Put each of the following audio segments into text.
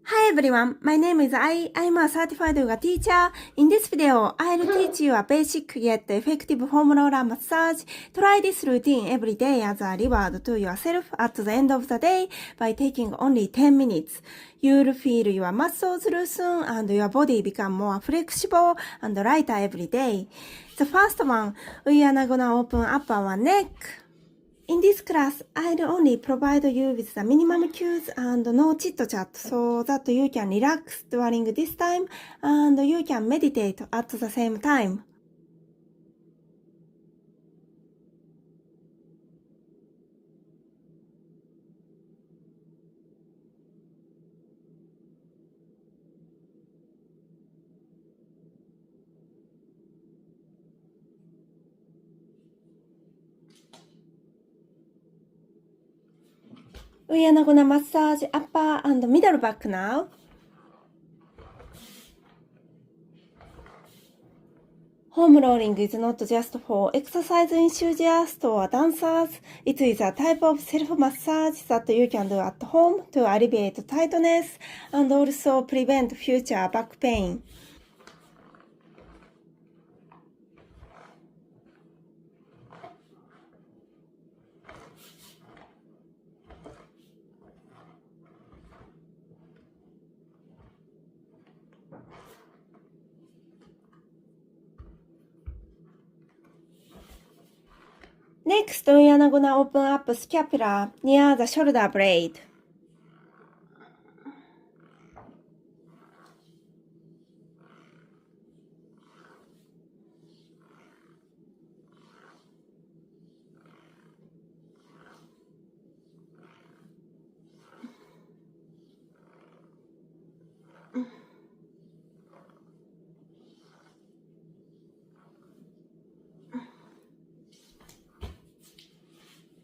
Hi everyone, my name is I'm a certified yoga teacher. In this video, I'll teach you a basic yet effective foam roller massage. Try this routine every day as a reward to yourself at the end of the day by taking only 10 minutes. You'll feel your muscles loosen and your body become more flexible and lighter every day. The first one, we are gonna open up our neck. In this class, I'll only provide you with the minimum cues and no chit-chat so that you can relax during this time and you can meditate at the same time. We are gonna massage upper and middle back now. Foam rolling is not just for exercise enthusiasts or dancers. It is a type of self-massage that you can do at home to alleviate tightness and also prevent future back pain. Next, we are gonna open up scapula near the shoulder blade.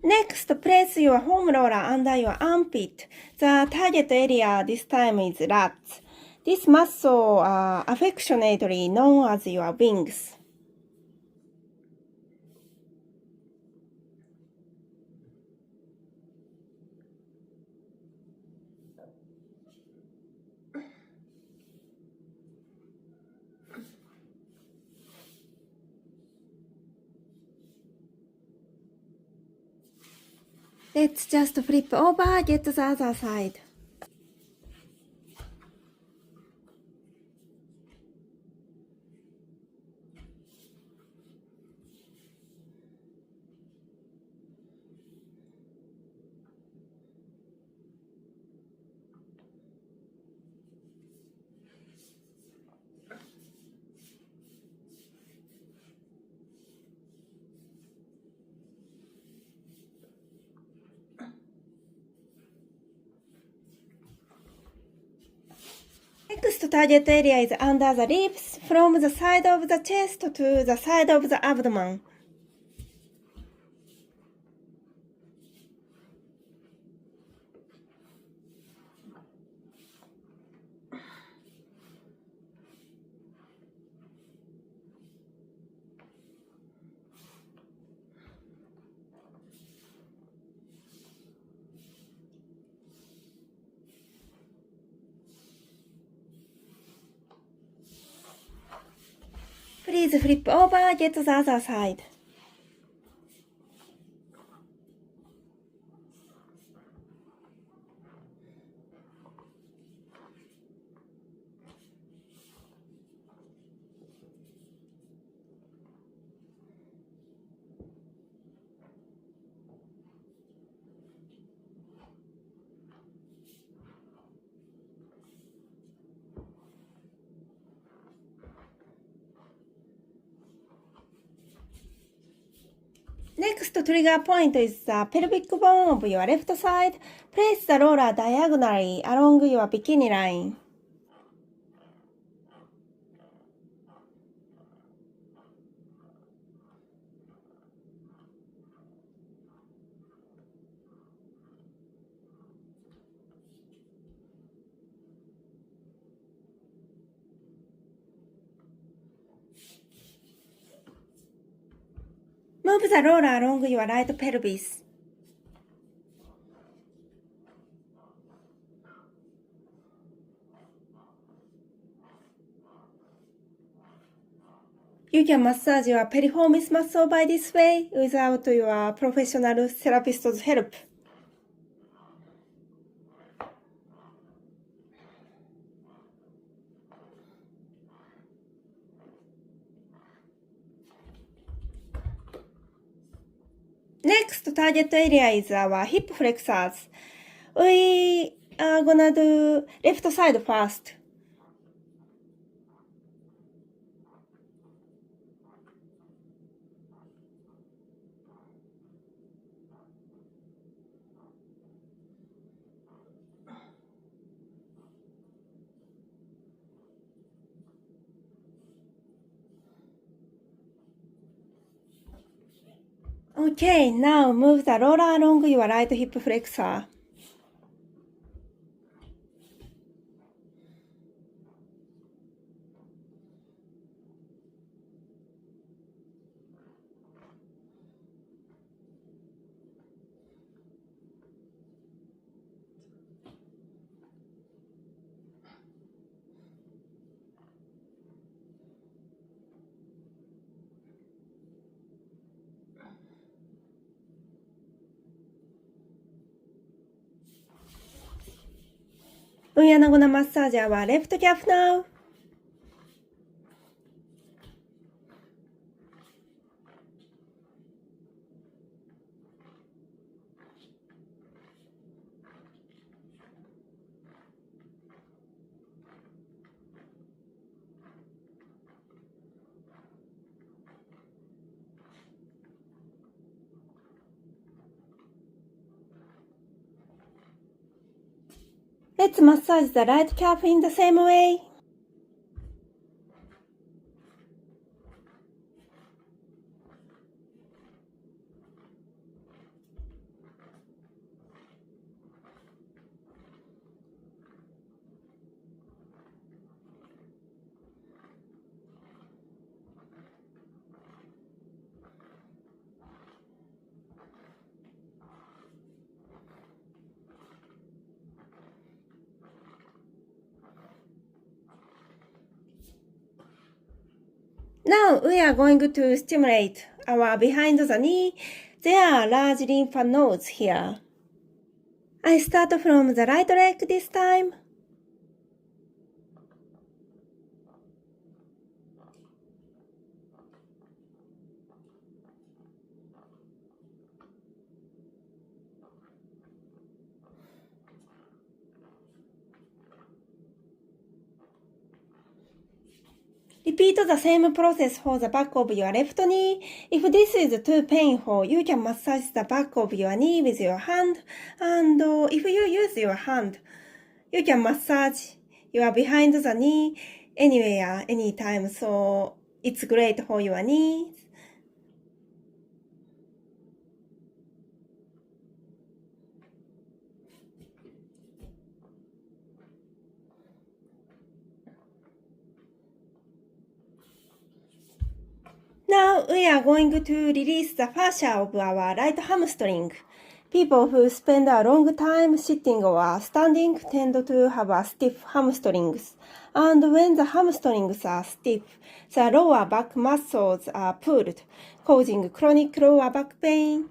Next, place your foam roller under your armpit. The target area this time is lats. This muscle affectionately known as your wings. Let's just flip over, get the other side. Next target area is under the ribs, from the side of the chest to the side of the abdomen. Please flip over, get the other side. Next trigger point is the pelvic bone of your left side. Place the roller diagonally along your bikini line. Move the roller along your right pelvis. You can massage your piriformis muscle by this way without your professional therapist's help. Next target area is our hip flexors. We are gonna do left side first. Okay, now move the roller along your right hip flexor. We are gonna massage our left calf now. Let's massage the right calf in the same way. Now we are going to stimulate our behind the knee. There are large lymph nodes here. I start from the right leg this time. Repeat the same process for the back of your left knee. If this is too painful, you can massage the back of your knee with your hand. And if you use your hand, you can massage your behind the knee anywhere, anytime. So it's great for your knees. Now we are going to release the fascia of our right hamstring. People who spend a long time sitting or standing tend to have a stiff hamstrings. And when the hamstrings are stiff, the lower back muscles are pulled, causing chronic lower back pain.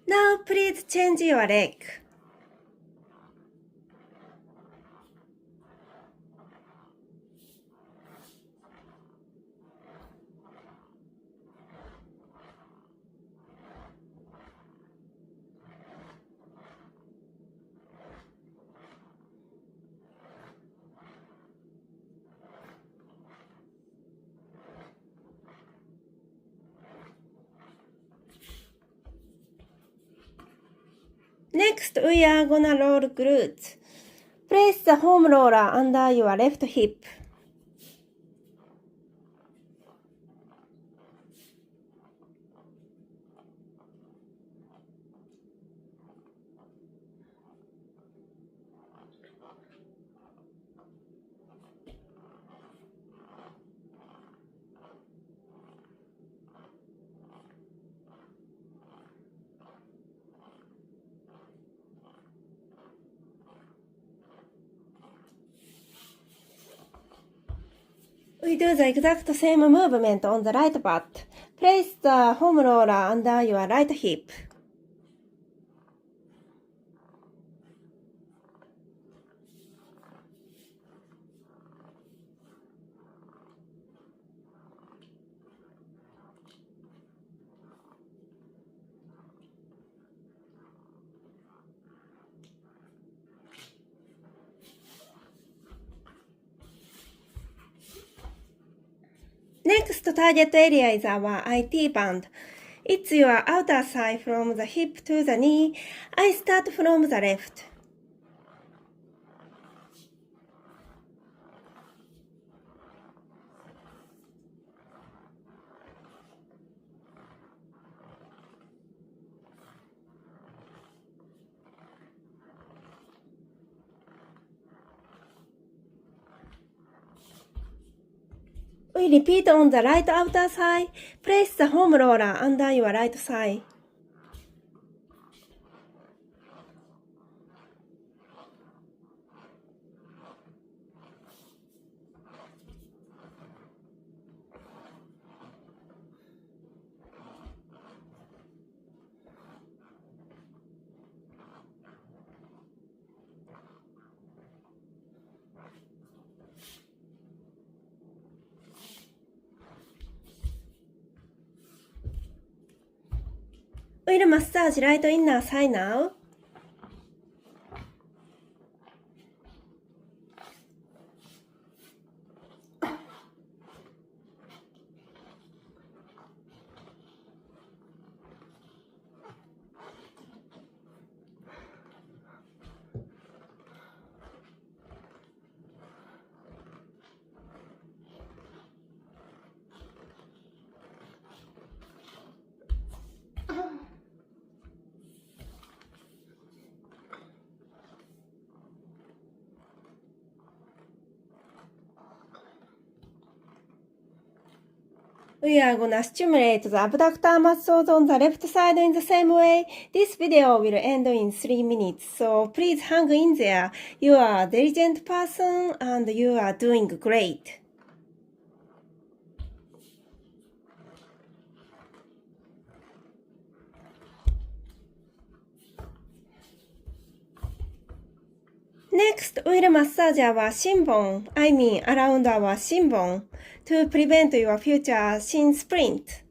Now please change your leg. Next, we are gonna roll glutes. Place the foam roller under your left hip. We do the exact same movement on the right butt. Place the foam roller under your right hip. Next target area is our IT band. It's your outer thigh from the hip to the knee. I start from the left. We repeat on the right outer thigh. Place the foam roller under your right thigh. We'll massage right inner thigh now. We are gonna stimulate the abductor muscles on the left side in the same way. This video will end in 3 minutes, so please hang in there. You are a diligent person and you are doing great. Next, we'll massage our shin bone, around our shin bone, to prevent your future shin sprint.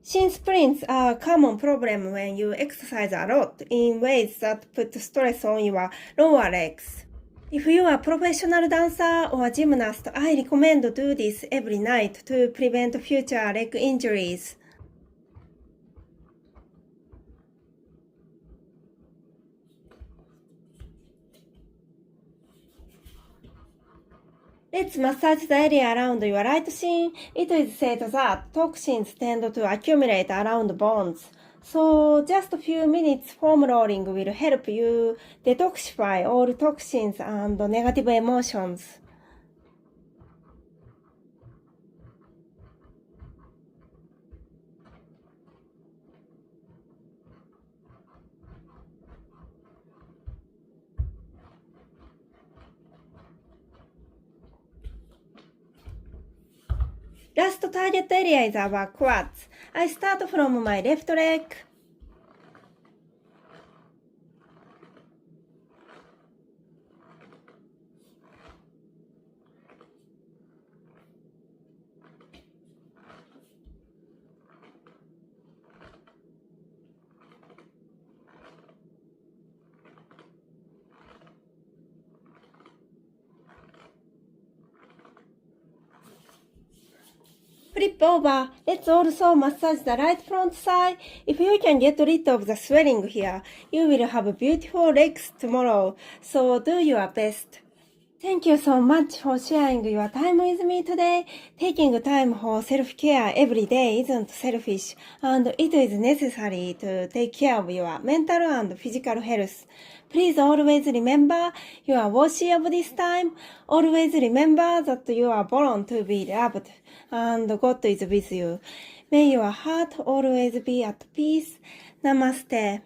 Shin sprints are a common problem when you exercise a lot in ways that put stress on your lower legs. If you are a professional dancer or gymnast, I recommend do this every night to prevent future leg injuries. Let's massage the area around your right shin. It is said that toxins tend to accumulate around bones. So just a few minutes foam rolling will help you detoxify all toxins and negative emotions. Last target area is our quads. I start from my left leg. Flip over. Let's also massage the right front thigh. If you can get rid of the swelling here, you will have beautiful legs tomorrow. So do your best. Thank you so much for sharing your time with me today. Taking time for self-care every day isn't selfish, and it is necessary to take care of your mental and physical health. Please always remember you are worthy of this time. Always remember that you are born to be loved, and God is with you. May your heart always be at peace. Namaste.